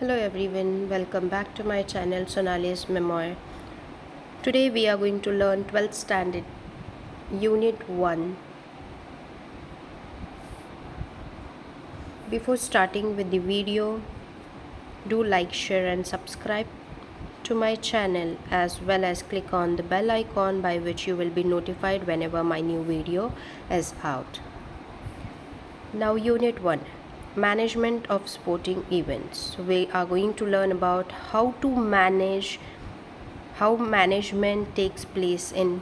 Hello everyone, welcome back to my channel Sonali's Memoir. Today we are going to learn 12th standard Unit 1. Before starting with the video, do like, share and subscribe to my channel as well as click on the bell icon by which you will be notified whenever my new video is out. Now Unit 1. Management of sporting events. So we are going to learn about how management takes place in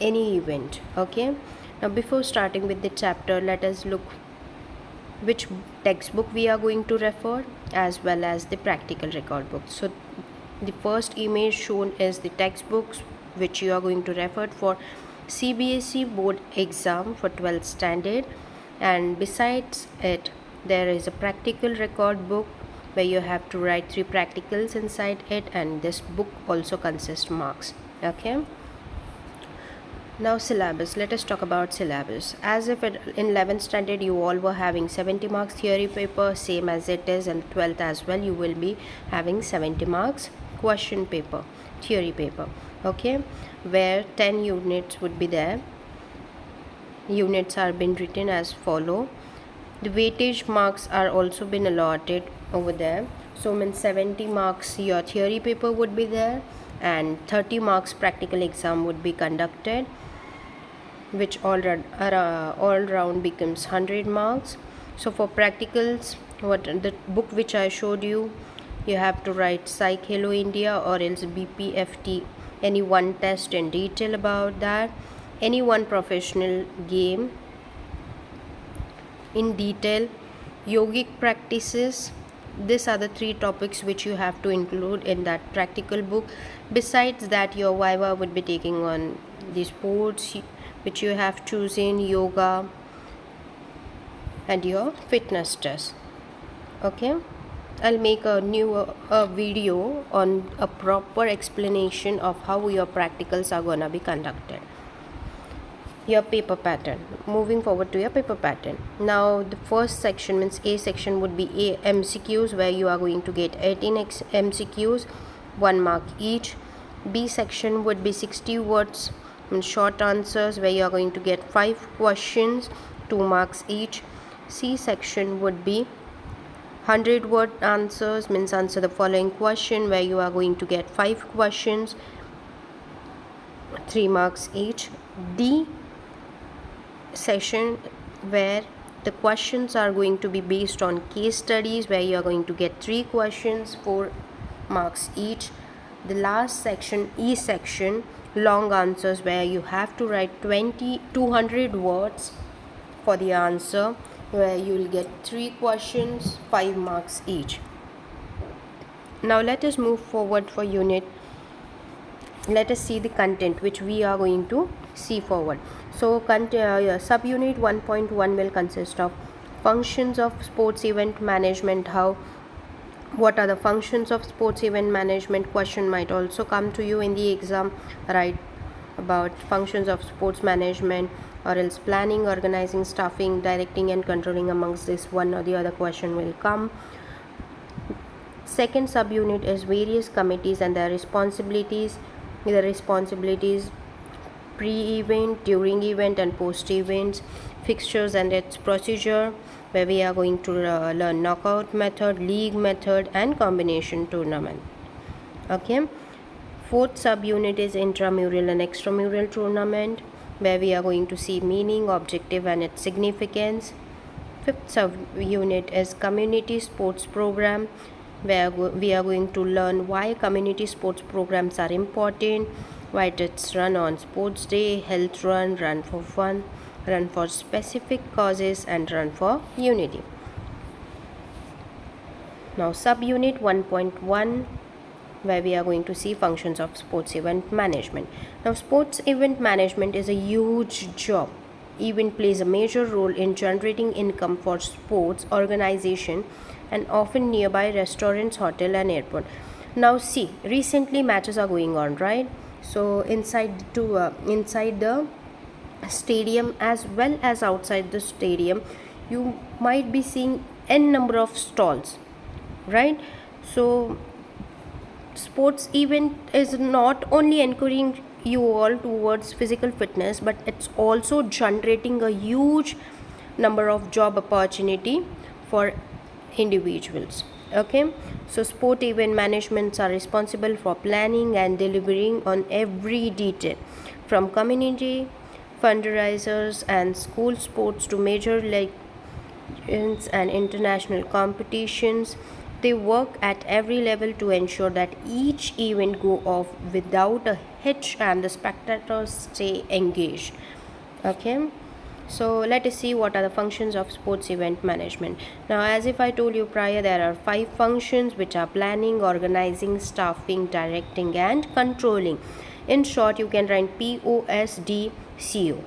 any event. Okay, now before starting with the chapter, let us look which textbook we are going to refer as well as the practical record book. So the first image shown is the textbooks which you are going to refer for CBSE board exam for 12th standard, and besides it there is a practical record book where you have to write 3 practicals inside it, and this book also consists marks. Okay, now syllabus. Let us talk about syllabus. As if in 11th standard you all were having 70 marks theory paper, same as it is in 12th as well, you will be having 70 marks question paper, theory paper. Okay, where 10 units would be there. Units are been written as follow. The weightage marks are also been allotted over there. So means 70 marks your theory paper would be there, and 30 marks practical exam would be conducted, which all round becomes 100 marks. So for practicals, what the book which I showed you, you have to write Psych Hello India or else BPFT, any one test in detail about that, any one professional game in detail, yogic practices. These are the 3 topics which you have to include in that practical book. Besides that, your viva would be taking on the sports which you have chosen, yoga and your fitness test. Okay, I'll make a new video on a proper explanation of how your practicals are gonna be conducted. Your paper pattern. Moving forward to your paper pattern. Now the first section means A section would be A MCQs, where you are going to get 18 MCQs, 1 mark each. B section would be 60 words short answers, where you are going to get 5 questions, 2 marks each. C section would be 100-word answers, means answer the following question, where you are going to get 5 questions, 3 marks each. D session, where the questions are going to be based on case studies, where you are going to get 3 questions, 4 marks each. The last section, E section, long answers, where you have to write 200 words for the answer, where you will get 3 questions, 5 marks each. Now let us move forward for unit. Let us see the content which we are going to see forward. So subunit 1.1 will consist of functions of sports event management. What are the functions of sports event management? Question might also come to you in the exam, right? About functions of sports management, or else planning, organizing, staffing, directing and controlling. Amongst this, one or the other question will come. Second subunit is various committees and their responsibilities. The responsibilities pre-event, during event and post-events. Fixtures and its procedure, where we are going to learn knockout method, league method and combination tournament. Okay, fourth subunit is intramural and extramural tournament, where we are going to see meaning, objective and its significance. Fifth subunit is community sports program, where we are going to learn why community sports programs are important, why it's run on sports day, health run, run for fun, run for specific causes and run for unity. Now subunit 1.1, where we are going to see functions of sports event management. Now sports event management is a huge job. Event plays a major role in generating income for sports organization and often nearby restaurants, hotel and airport. Now see, recently matches are going on, right? So inside the stadium as well as outside the stadium, you might be seeing n number of stalls, right? So sports event is not only encouraging you all towards physical fitness, but it's also generating a huge number of job opportunity for individuals. Okay, so sport event managements are responsible for planning and delivering on every detail, from community fundraisers and school sports to major league and international competitions. They work at every level to ensure that each event go off without a hitch and the spectators stay engaged. Okay, so let us see what are the functions of sports event management. Now, as if I told you prior, there are 5 functions, which are planning, organizing, staffing, directing and controlling. In short, you can write POSDCO.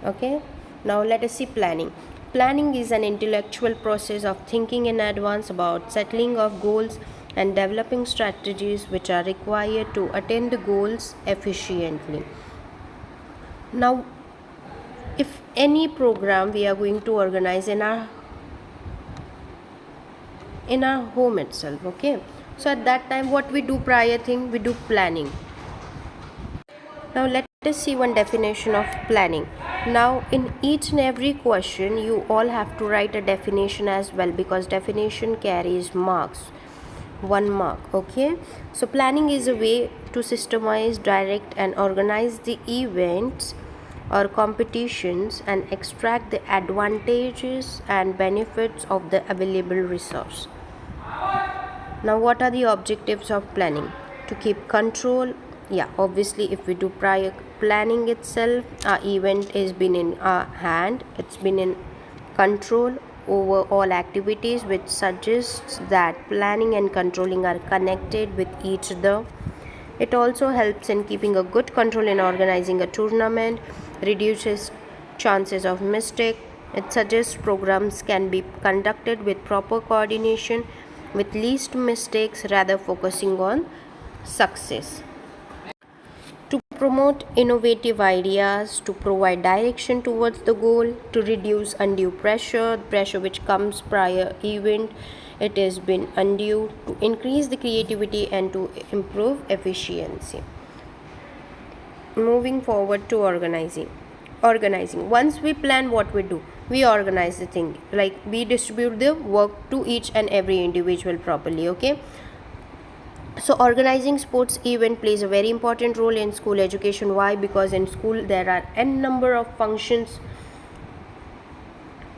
Okay, now let us see planning. Planning is an intellectual process of thinking in advance about settling of goals and developing strategies which are required to attain the goals efficiently. Now, if any program we are going to organize in our home itself, okay, so at that time what we do prior thing, we do planning. Now let us see one definition of planning. Now in each and every question you all have to write a definition as well, because definition carries marks, 1 mark. Okay, so planning is a way to systemize, direct and organize the events or competitions and extract the advantages and benefits of the available resource. Now what are the objectives of planning? To keep control. Yeah, obviously if we do prior planning itself, our event is been in our hand, it's been in control over all activities, which suggests that planning and controlling are connected with each other. It also helps in keeping a good control in organizing a tournament, reduces chances of mistake. It suggests programs can be conducted with proper coordination, with least mistakes, rather focusing on success. To promote innovative ideas, to provide direction towards the goal, to reduce undue pressure which comes prior event, it has been undue, to increase the creativity and to improve efficiency. Moving forward to organizing, once we plan, what we do, we organize the thing, like we distribute the work to each and every individual properly. Okay, so organizing sports event plays a very important role in school education. Why? Because in school there are n number of functions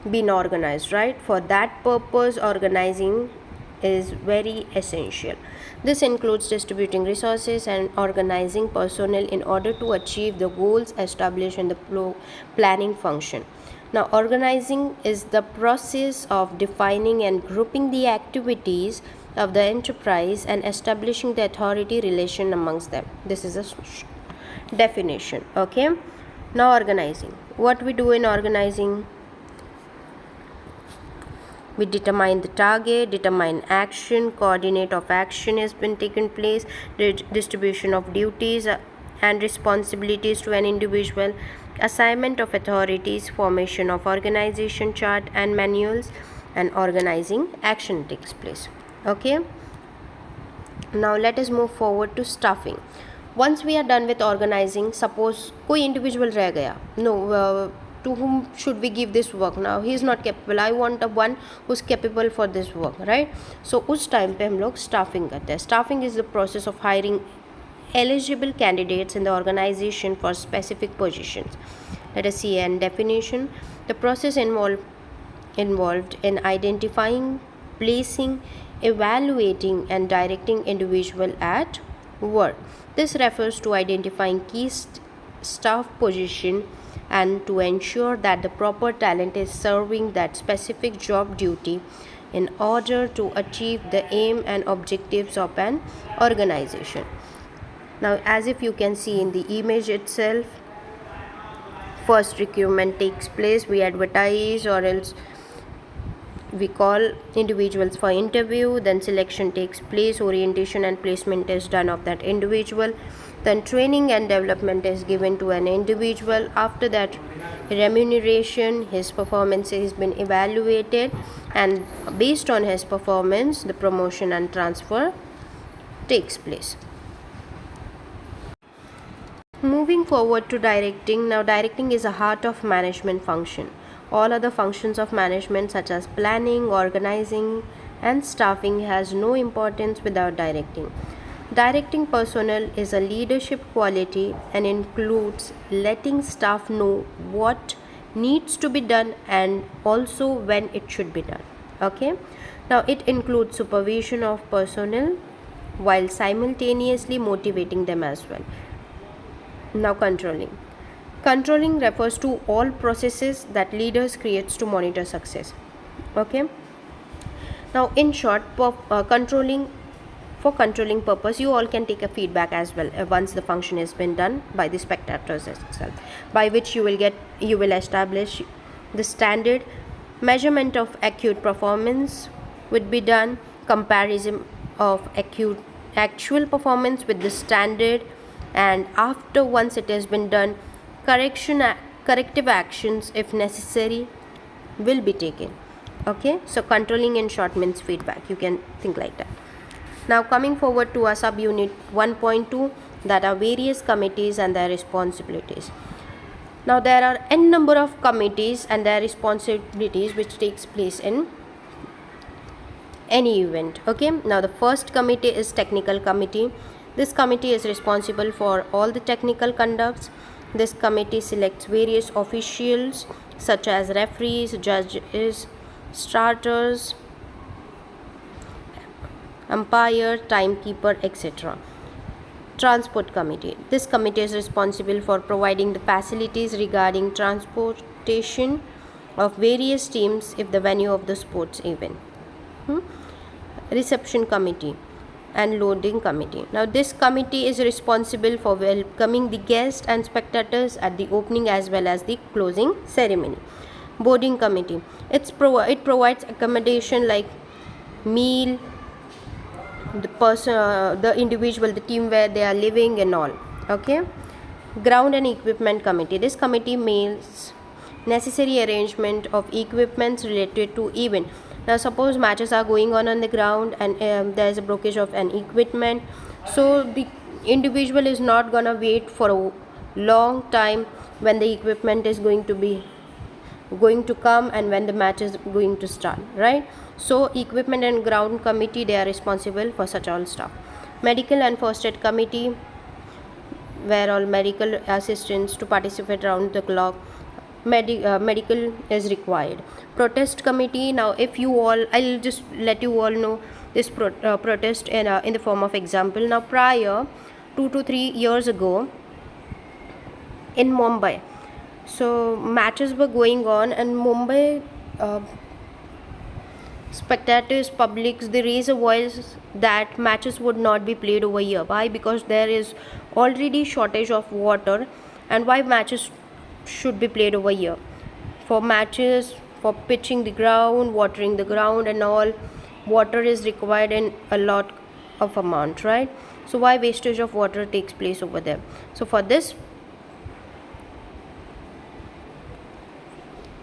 being organized, right? For that purpose, organizing is very essential. This includes distributing resources and organizing personnel in order to achieve the goals established in the planning function. Now, organizing is the process of defining and grouping the activities of the enterprise and establishing the authority relation amongst them. This is a definition. Okay, now organizing, what we do in organizing, we determine the target, determine action, coordinate of action has been taken place, distribution of duties and responsibilities to an individual, assignment of authorities, formation of organization chart and manuals, and organizing action takes place. Okay, now let us move forward to staffing. Once we are done with organizing, suppose कोई individual रह गया, no, to whom should we give this work? Now he is not capable, I want a one who is capable for this work, right? So उस time पे हम लोग staffing करते हैं. Staffing is the process of hiring eligible candidates in the organization for specific positions. Let us see an definition. The process involved in identifying, placing, evaluating and directing individual at work. This refers to identifying key staff position and to ensure that the proper talent is serving that specific job duty in order to achieve the aim and objectives of an organization. Now, as if you can see in the image itself, first recruitment takes place, we advertise or else we call individuals for interview, then selection takes place, orientation and placement is done of that individual, then training and development is given to an individual. After that, remuneration, his performance has been evaluated, and based on his performance the promotion and transfer takes place. Moving forward to directing. Now directing is a heart of management function. All other functions of management such as planning, organizing and staffing has no importance without directing. Directing personnel is a leadership quality and includes letting staff know what needs to be done and also when it should be done. Okay. Now it includes supervision of personnel while simultaneously motivating them as well. Now controlling. Controlling refers to all processes that leaders creates to monitor success. Okay. Now in short, controlling, for controlling purpose you all can take a feedback as well once the function has been done by the spectators itself, by which you will establish the standard. Measurement of acute performance would be done, comparison of actual performance with the standard, and after once it has been done, corrective actions if necessary will be taken. Okay, so controlling in short means feedback, you can think like that. Now coming forward to a subunit 1.2, that are various committees and their responsibilities. Now there are n number of committees and their responsibilities which takes place in any event. Okay, now the first committee is technical committee. This committee is responsible for all the technical conducts. This committee selects various officials such as referees, judges, starters, umpire, timekeeper, etc. Transport committee. This committee is responsible for providing the facilities regarding transportation of various teams if the venue of the sports event. Reception committee and loading committee. Now this committee is responsible for welcoming the guests and spectators at the opening as well as the closing ceremony. Boarding committee. It provides accommodation like meal, the individual, the team where they are living and all. Okay. Ground and equipment committee. This committee makes necessary arrangement of equipments related to event. Now suppose matches are going on the ground and there is a breakage of an equipment, so the individual is not gonna wait for a long time when the equipment is going to come and when the match is going to start, right? So equipment and ground committee, they are responsible for such all stuff. Medical and first aid committee, where all medical assistants to participate around the clock. Medical is required. Protest committee. Now if you all, I'll just let you all know this protest in the form of example. Now prior 2 to 3 years ago in Mumbai, so matches were going on and Mumbai spectators, publics, they raise a voice that matches would not be played over here. Why? Because there is already shortage of water, and why matches should be played over here? For matches, for pitching the ground, watering the ground and all, water is required in a lot of amount, right? So why wastage of water takes place over there? So for this,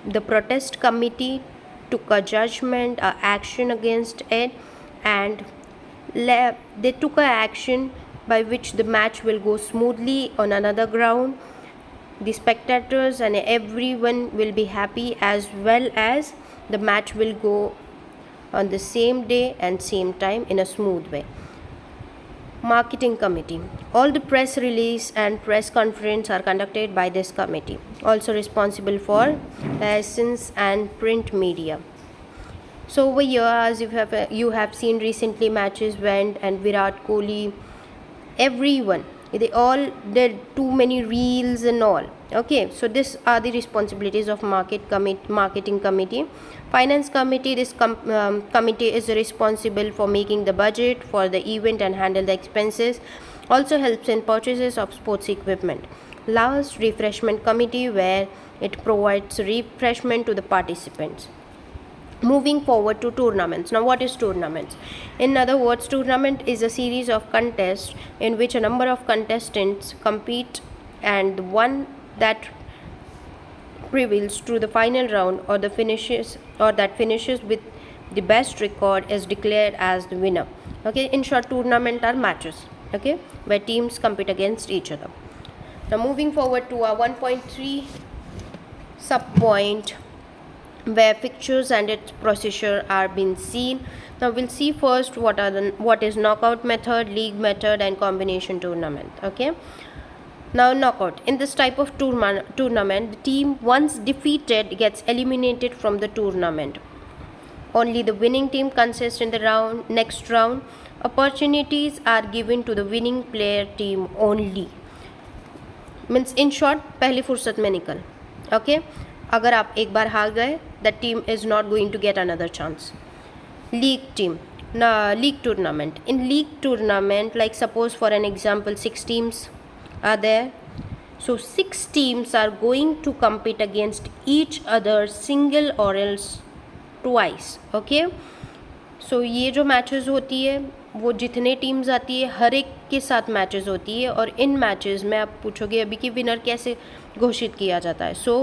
the protest committee took a judgment, a action against it, and they took a action by which the match will go smoothly on another ground. The spectators and everyone will be happy, as well as the match will go on the same day and same time in a smooth way. Marketing committee. All the press release and press conference are conducted by this committee, also responsible for license and print media. So over here, as you have seen recently, matches went and Virat Kohli, everyone, they all did too many reels and all. Okay, so these are the responsibilities of marketing committee. Finance committee. This committee is responsible for making the budget for the event and handle the expenses, also helps in purchases of sports equipment. Last, refreshment committee, where it provides refreshment to the participants. Moving forward to tournaments. Now, what is tournaments? In other words, tournament is a series of contests in which a number of contestants compete, and the one that prevails to the final round or that finishes with the best record is declared as the winner. Okay, in short, tournament are matches, okay, where teams compete against each other. Now, moving forward to our 1.3 sub point, where fixtures and its procedure are being seen. Now we'll see first what is knockout method, league method, and combination tournament. Okay. Now, knockout. In this type of tournament, the team once defeated gets eliminated from the tournament. Only the winning team consists in the next round. Opportunities are given to the winning player team only. Means in short पहली फुर्सत में निकल. Okay, अगर आप एक बार हार गए, that team is not going to get another chance. League tournament. In league tournament, like suppose for an example, 6 teams are there. So 6 teams are going to compete against each other single or else twice. Okay. So ये जो matches होती है वो जितने teams आती है हर एक के साथ मैचेस होती है, और इन मैचेस में आप पूछोगे अभी कि विनर कैसे घोषित किया जाता है. So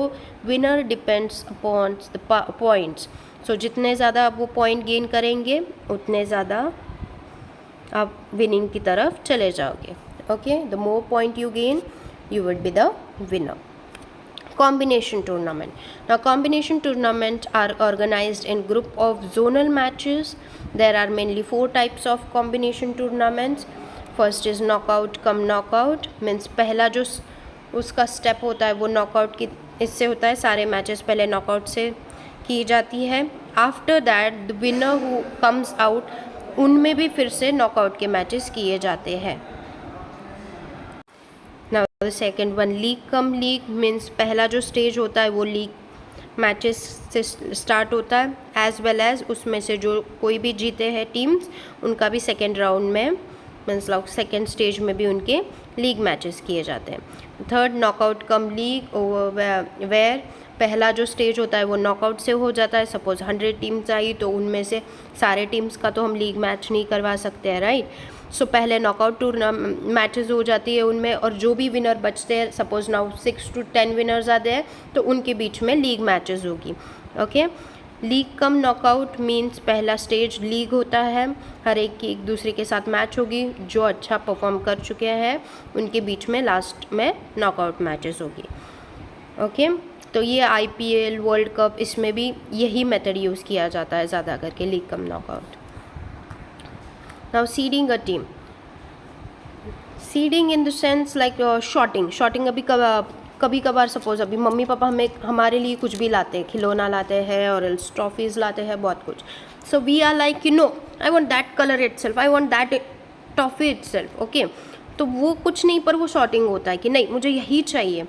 winner depends upon the points. So जितने ज़्यादा आप वो पॉइंट गेन करेंगे उतने ज़्यादा आप विनिंग की तरफ चले जाओगे. Okay, the more point you gain, you would be the winner. Combination tournament. Now, combination tournament are organized in group of zonal matches. There are mainly 4 types of combination tournaments. First is knockout come knockout, means पहला जो उसका step होता है वो knockout की इससे होता है. सारे मैचेस पहले नॉकआउट से की जाती है. After that the winner who comes out, उनमें भी फिर से नॉकआउट के मैचेस किए जाते हैं. Now the second one league cum league, means पहला जो स्टेज होता है वो लीग मैचेस से स्टार्ट होता है, एज वेल एज उसमें से जो कोई भी जीते हैं टीम्स उनका भी सेकेंड राउंड में मीन्स सेकेंड स्टेज में भी उनके लीग मैचेस किए जाते हैं. Third knockout cum league, where पहला जो स्टेज होता है वो नॉकआउट से हो जाता है. सपोज 100 टीम्स आई तो उनमें से सारे टीम्स का तो हम लीग मैच नहीं करवा सकते हैं, राइट. सो पहले नॉकआउट मैचेस हो जाती है उनमें, और जो भी विनर बचते हैं, सपोज नाउ 6 to 10 विनर्स आते हैं तो उनके बीच में लीग मैचेस होगी. Okay, league cum knockout means पहला स्टेज लीग होता है, हर एक की एक दूसरे के साथ मैच होगी, जो अच्छा परफॉर्म कर चुके हैं उनके बीच में लास्ट में नॉकआउट मैचेस होगी. ओके, तो ये IPL वर्ल्ड कप इसमें भी यही मेथड यूज़ किया जाता है ज़्यादा करके, league cum knockout. Now, seeding a team. Seeding in the sense like shorting अभी कभी कभार सपोज अभी मम्मी पापा हमारे लिए कुछ भी लाते हैं, खिलौना लाते हैं और एल्स ट्रॉफीज़ लाते हैं, बहुत कुछ. So we are like you know I want that colour itself, I want that trophy itself. Okay, तो वो कुछ नहीं, पर वो शॉर्टिंग होता है कि नहीं मुझे यही चाहिए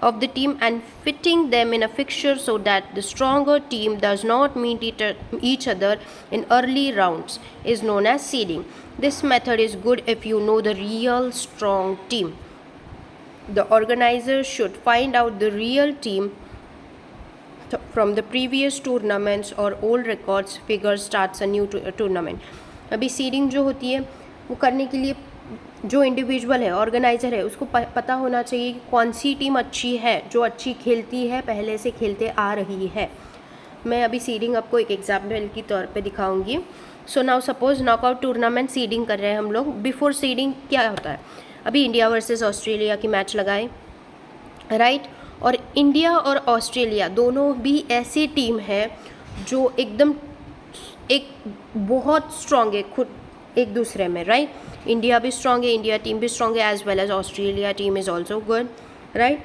of the team, and fitting them in a fixture so that the stronger team does not meet each other in early rounds is known as seeding. This method is good if you know the real strong team. The organizer should find out the real team from the previous tournaments or old records. Figure starts a new tournament. अभी seeding जो होती है वो करने के लिए जो individual है, ऑर्गेनाइज़र है, उसको पता होना चाहिए कि कौन सी टीम अच्छी है, जो अच्छी खेलती है, पहले से खेलते आ रही है. मैं अभी सीडिंग आपको एक एग्जाम्पल के तौर पे दिखाऊंगी. सो now suppose knockout tournament seeding कर रहे हैं हम लोग. बिफोर सीडिंग क्या होता है, अभी इंडिया वर्सेस ऑस्ट्रेलिया की मैच लगाए, राइट. और इंडिया और ऑस्ट्रेलिया दोनों भी ऐसी टीम है जो एकदम एक बहुत स्ट्रॉन्ग है खुद एक दूसरे में, राइट. इंडिया भी स्ट्रॉन्ग है, इंडिया टीम भी स्ट्रॉन्ग है, as well as Australia team is also good, right.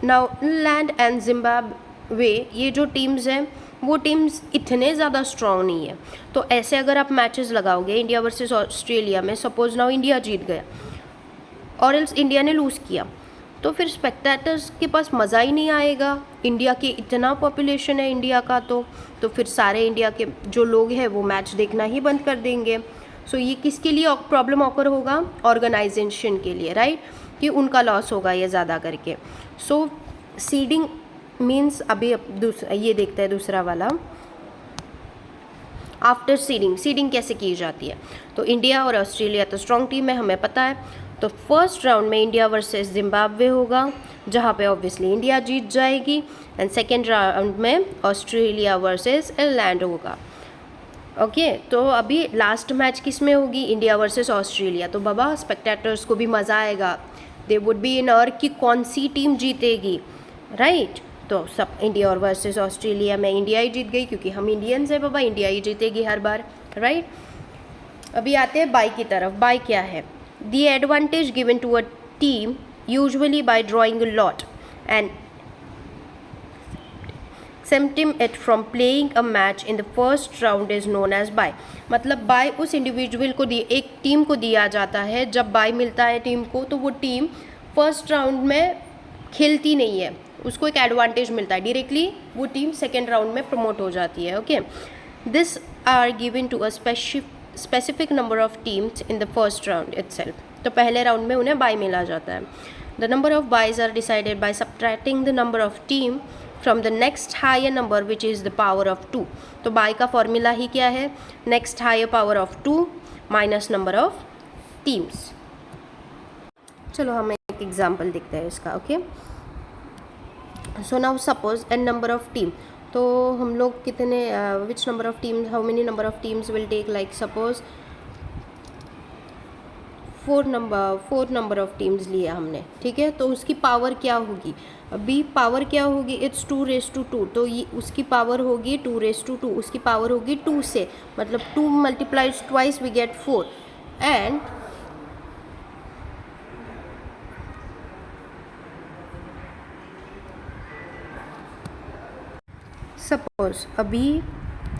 Now England and Zimbabwe, ये जो टीम्स हैं वो टीम्स इतने ज़्यादा स्ट्रॉन्ग नहीं है. तो ऐसे अगर आप मैचेस लगाओगे इंडिया वर्सेस ऑस्ट्रेलिया में, सपोज नाउ इंडिया जीत गया और एल्स इंडिया ने लूज़ किया, तो फिर स्पेक्टेटर्स के पास मज़ा ही नहीं आएगा. इंडिया की इतना पॉपुलेशन है इंडिया का, तो फिर सारे इंडिया के जो लोग हैं वो मैच देखना ही बंद कर देंगे. सो ये किसके लिए प्रॉब्लम ऑकर होगा, ऑर्गेनाइजेशन के लिए, राइट, कि उनका लॉस होगा ये ज़्यादा करके. सो सीडिंग मीन्स अभी ये देखते हैं दूसरा वाला. After seeding. सीडिंग कैसे की जाती है? तो इंडिया और ऑस्ट्रेलिया तो स्ट्रॉन्ग टीम है, हमें पता है। तो फर्स्ट राउंड में इंडिया वर्सेस जिम्बाब्वे होगा, जहाँ पे ऑब्वियसली इंडिया जीत जाएगी। एंड सेकेंड राउंड में ऑस्ट्रेलिया वर्सेस इंग्लैंड होगा। ओके तो अभी लास्ट मैच किस में होगी? India versus Australia. तो बाबा स्पेक्टेटर्स को भी मज़ा आएगा, दे वुड बी इन अर्क कि कौन सी टीम जीतेगी, राइट? तो सब इंडिया और वर्सेस ऑस्ट्रेलिया में इंडिया ही जीत गई, क्योंकि हम इंडियंस हैं बाबा, इंडिया ही जीतेगी हर बार, राइट? अभी आते हैं बाय की तरफ। बाय क्या है? The advantage given to a team usually by drawing a lot and exempting it from playing a match in the first round is known as buy। मतलब बाय उस इंडिविजुअल को एक टीम को दिया जाता है, जब बाय मिलता है टीम को तो वो टीम फर्स्ट राउंड में खेलती नहीं है, उसको एक एडवांटेज मिलता है, डायरेक्टली वो टीम सेकेंड राउंड में प्रमोट हो जाती है। Okay, this are given to a specific number of teams in the first round itself. तो पहले राउंड में उन्हें बाय मिला जाता है। The number of byes are decided by subtracting the number of team from the next higher number which is the power of 2। तो bye का फॉर्मूला ही क्या है? Next higher power of 2 minus number of teams. चलो हमें एक example दिखता है इसका। Okay, so now suppose N number of team. तो हम लोग कितने which number of teams, how many number of teams will take, like suppose 4 number of teams लिया हमने, ठीक है? तो उसकी पावर क्या होगी? अभी पावर क्या होगी? इट्स 2 तो ये उसकी पावर होगी 2 उसकी पावर होगी 2 से, मतलब 2 multiplies twice we get 4। And suppose अभी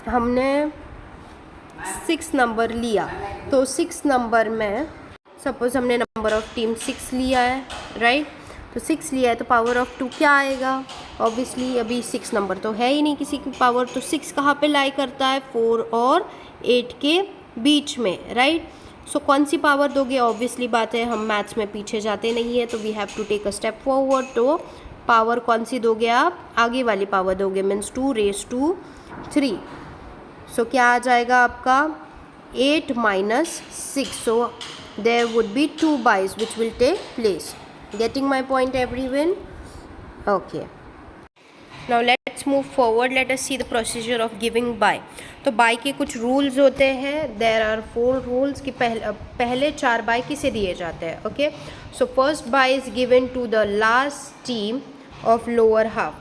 हमने 6 नंबर लिया, तो 6 नंबर में सपोज हमने नंबर ऑफ टीम 6 लिया है, राइट? तो 6 लिया है तो पावर ऑफ 2 क्या आएगा? ऑब्वियसली अभी 6 नंबर तो है ही नहीं किसी की पावर, तो 6 कहाँ पे लाई करता है? 4 और 8 के बीच में, राइट? सो कौन सी पावर दोगे? ऑब्वियसली बात है, हम मैथ्स में पीछे जाते नहीं है, तो we have to take a step forward. तो पावर कौन सी दोगे आप? आगे वाली पावर दोगे, मीन्स 2⁻3। सो क्या आ जाएगा आपका? 8 minus 6। So there would be 2 buys which will take place. Getting my point everyone? Okay, now let's move forward. Let us see the procedure of giving buy. तो buy के कुछ rules होते हैं। There are 4 rules कि पहले 4 buy किसे दिए जाते हैं। Okay, so first buy is given to the last team of lower half।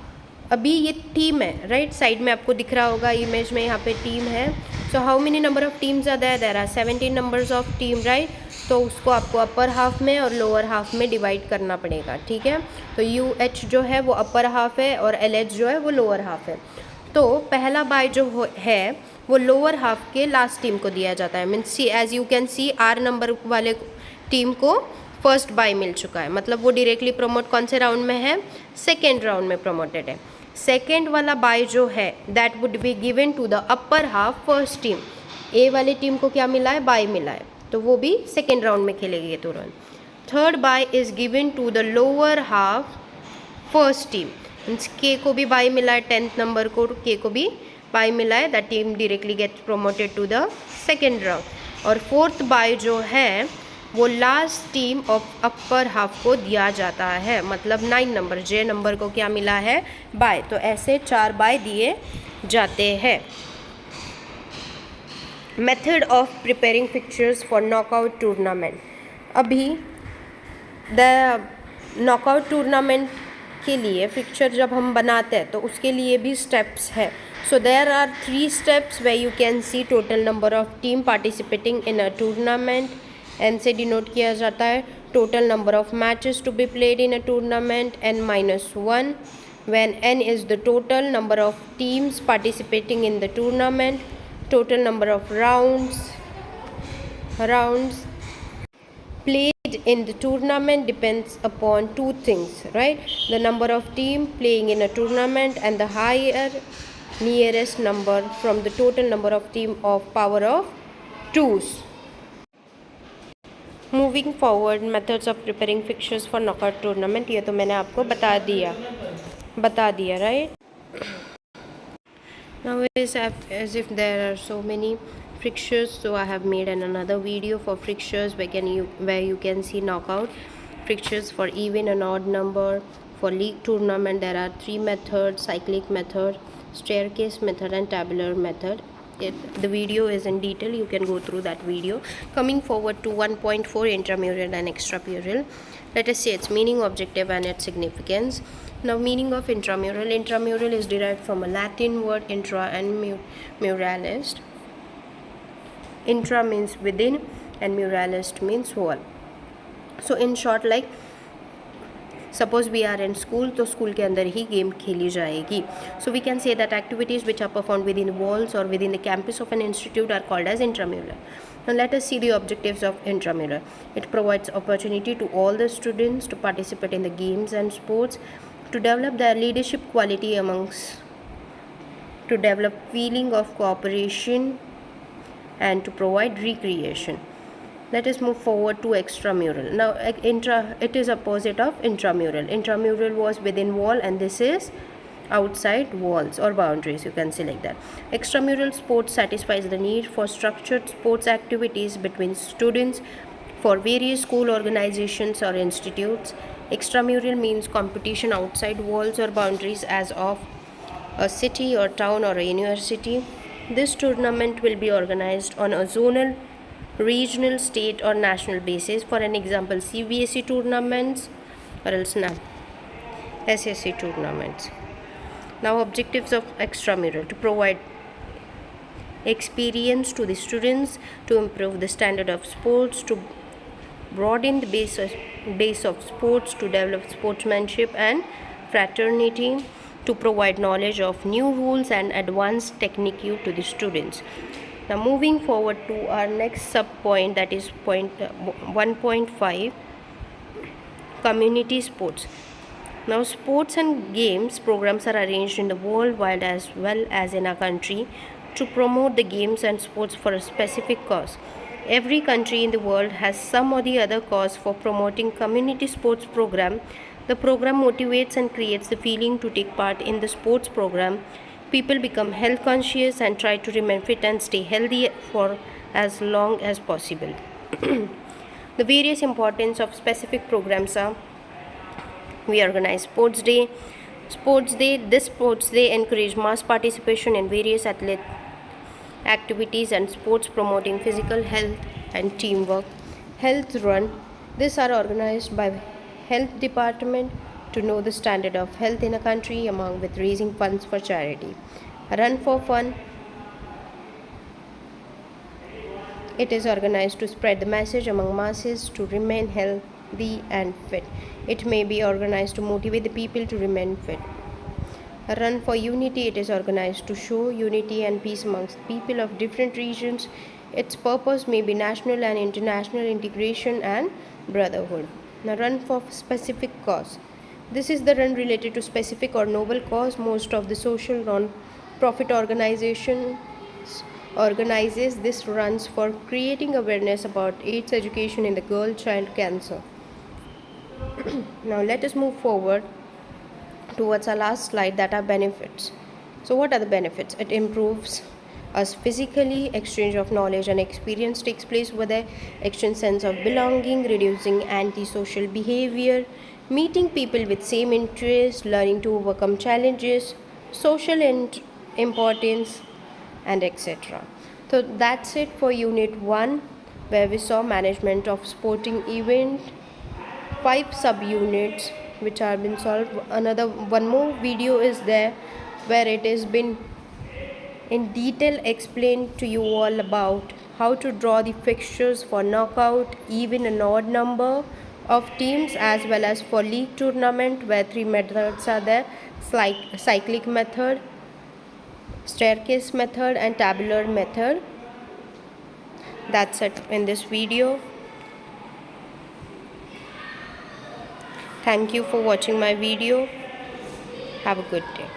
अभी ये टीम है, राइट? साइड में आपको दिख रहा होगा इमेज में, यहाँ पे टीम है। So how many number of teams are there? There are 17 numbers of team, right? तो उसको आपको अपर हाफ में और लोअर हाफ में डिवाइड करना पड़ेगा, ठीक है? तो UH जो है वो अपर हाफ है और LH जो है वो लोअर हाफ है। तो पहला बाय जो है वो लोअर हाफ के लास्ट टीम को दिया जाता है। Means C as you can see R number वाले टीम को फर्स्ट बाय मिल चुका है, मतलब वो डायरेक्टली प्रमोट कौन से राउंड में है? सेकेंड राउंड में प्रमोटेड है। सेकेंड वाला बाय जो है that would be given to the upper half first team. A वाली टीम को क्या मिला है? बाय मिला है, तो वो भी सेकेंड राउंड में खेलेगी तुरंत। Third bye is given to the lower half first team. Means K को भी बाय मिला है, 10th नंबर को के को भी बाय मिला है, that team directly gets promoted to the second round. और फोर्थ बाय जो है वो last team of upper half को दिया जाता है, मतलब 9 नंबर जे नंबर को क्या मिला है? बाय। तो ऐसे 4 बाय दिए जाते हैं। Method of preparing fixtures for knockout tournament. अभी द नॉकआउट टूर्नामेंट के लिए फिक्चर जब हम बनाते हैं तो उसके लिए भी स्टेप्स है। So there are 3 steps way you can see total number of team participating in a tournament. N से डिनोट किया जाता है total number of matches to be played in a tournament, n-1, when n is the total number of teams participating in the tournament, total number of rounds played in the tournament depends upon 2 things, right? The number of team playing in a tournament and the higher nearest number from the total number of team of power of 2's. Moving forward methods of preparing fixtures for knockout tournament, ये तो मैंने आपको बता दिया, right? Now as if there are so many fixtures, so I have made another video for fixtures where you can see knockout fixtures for even and odd number. For league tournament there are 3 methods: cyclic method, staircase method and tabular method. The video is in detail, you can go through that video. Coming forward to 1.4, intramural and extramural. Let us see its meaning, objective and its significance. Now, meaning of intramural. Intramural is derived from a Latin word intra and muralist. Intra means within and muralist means wall. So in short, like suppose we are in school, तो school के अंदर ही game खेली जाएगी. So we can say that activities which are performed within the walls or within the campus of an institute are called as intramural. Now let us see the objectives of intramural. It provides opportunity to all the students to participate in the games and sports, to develop their leadership quality to develop feeling of cooperation and to provide recreation. Let us move forward to extramural. Now it is opposite of intramural. Intramural was within wall and this is outside walls or boundaries, you can say like that. Extramural sports satisfies the need for structured sports activities between students for various school organizations or institutes. Extramural means competition outside walls or boundaries as of a city or town or a university. This tournament will be organized on a zonal, regional, state or national basis. For an example, CBSE tournaments or else SSC tournaments. Now, objectives of extramural: to provide experience to the students, to improve the standard of sports, to broaden the base of sports, to develop sportsmanship and fraternity, to provide knowledge of new rules and advanced technique to the students. Now moving forward to our next sub point, that is point 1.5, community sports. Now sports and games programs are arranged in the worldwide as well as in our country to promote the games and sports for a specific cause. Every country in the world has some or the other cause for promoting community sports program. The program motivates and creates the feeling to take part in the sports program. People become health conscious and try to remain fit and stay healthy for as long as possible. The various importance of specific programs are: we organize sports day. This sports day encourage mass participation in various athletic activities and sports promoting physical health and teamwork. Health run. These are organized by health department to know the standard of health in a country among with raising funds for charity. Run for fun. It is organized to spread the message among masses to remain healthy and fit. It may be organized to motivate the people to remain fit. A run for unity. It is organized to show unity and peace amongst people of different regions. Its purpose may be national and international integration and brotherhood. Now, run for specific cause. This is the run related to specific or noble cause. Most of the social non-profit organizations organizes this runs for creating awareness about AIDS education in the girl-child cancer. Now let us move forward towards our last slide, that are benefits. So what are the benefits? It improves us physically, exchange of knowledge and experience takes place with the exchange sense of belonging, reducing antisocial behavior, meeting people with same interests, learning to overcome challenges, social importance and etc. So that's it for Unit 1, where we saw management of sporting event, 5 subunits which have been solved. One more video is there where it has been in detail explained to you all about how to draw the fixtures for knockout, even and odd number of teams, as well as for league tournament where 3 methods are there: cyclic method, staircase method and tabular method. That's it in this video. Thank you for watching my video. Have a good day.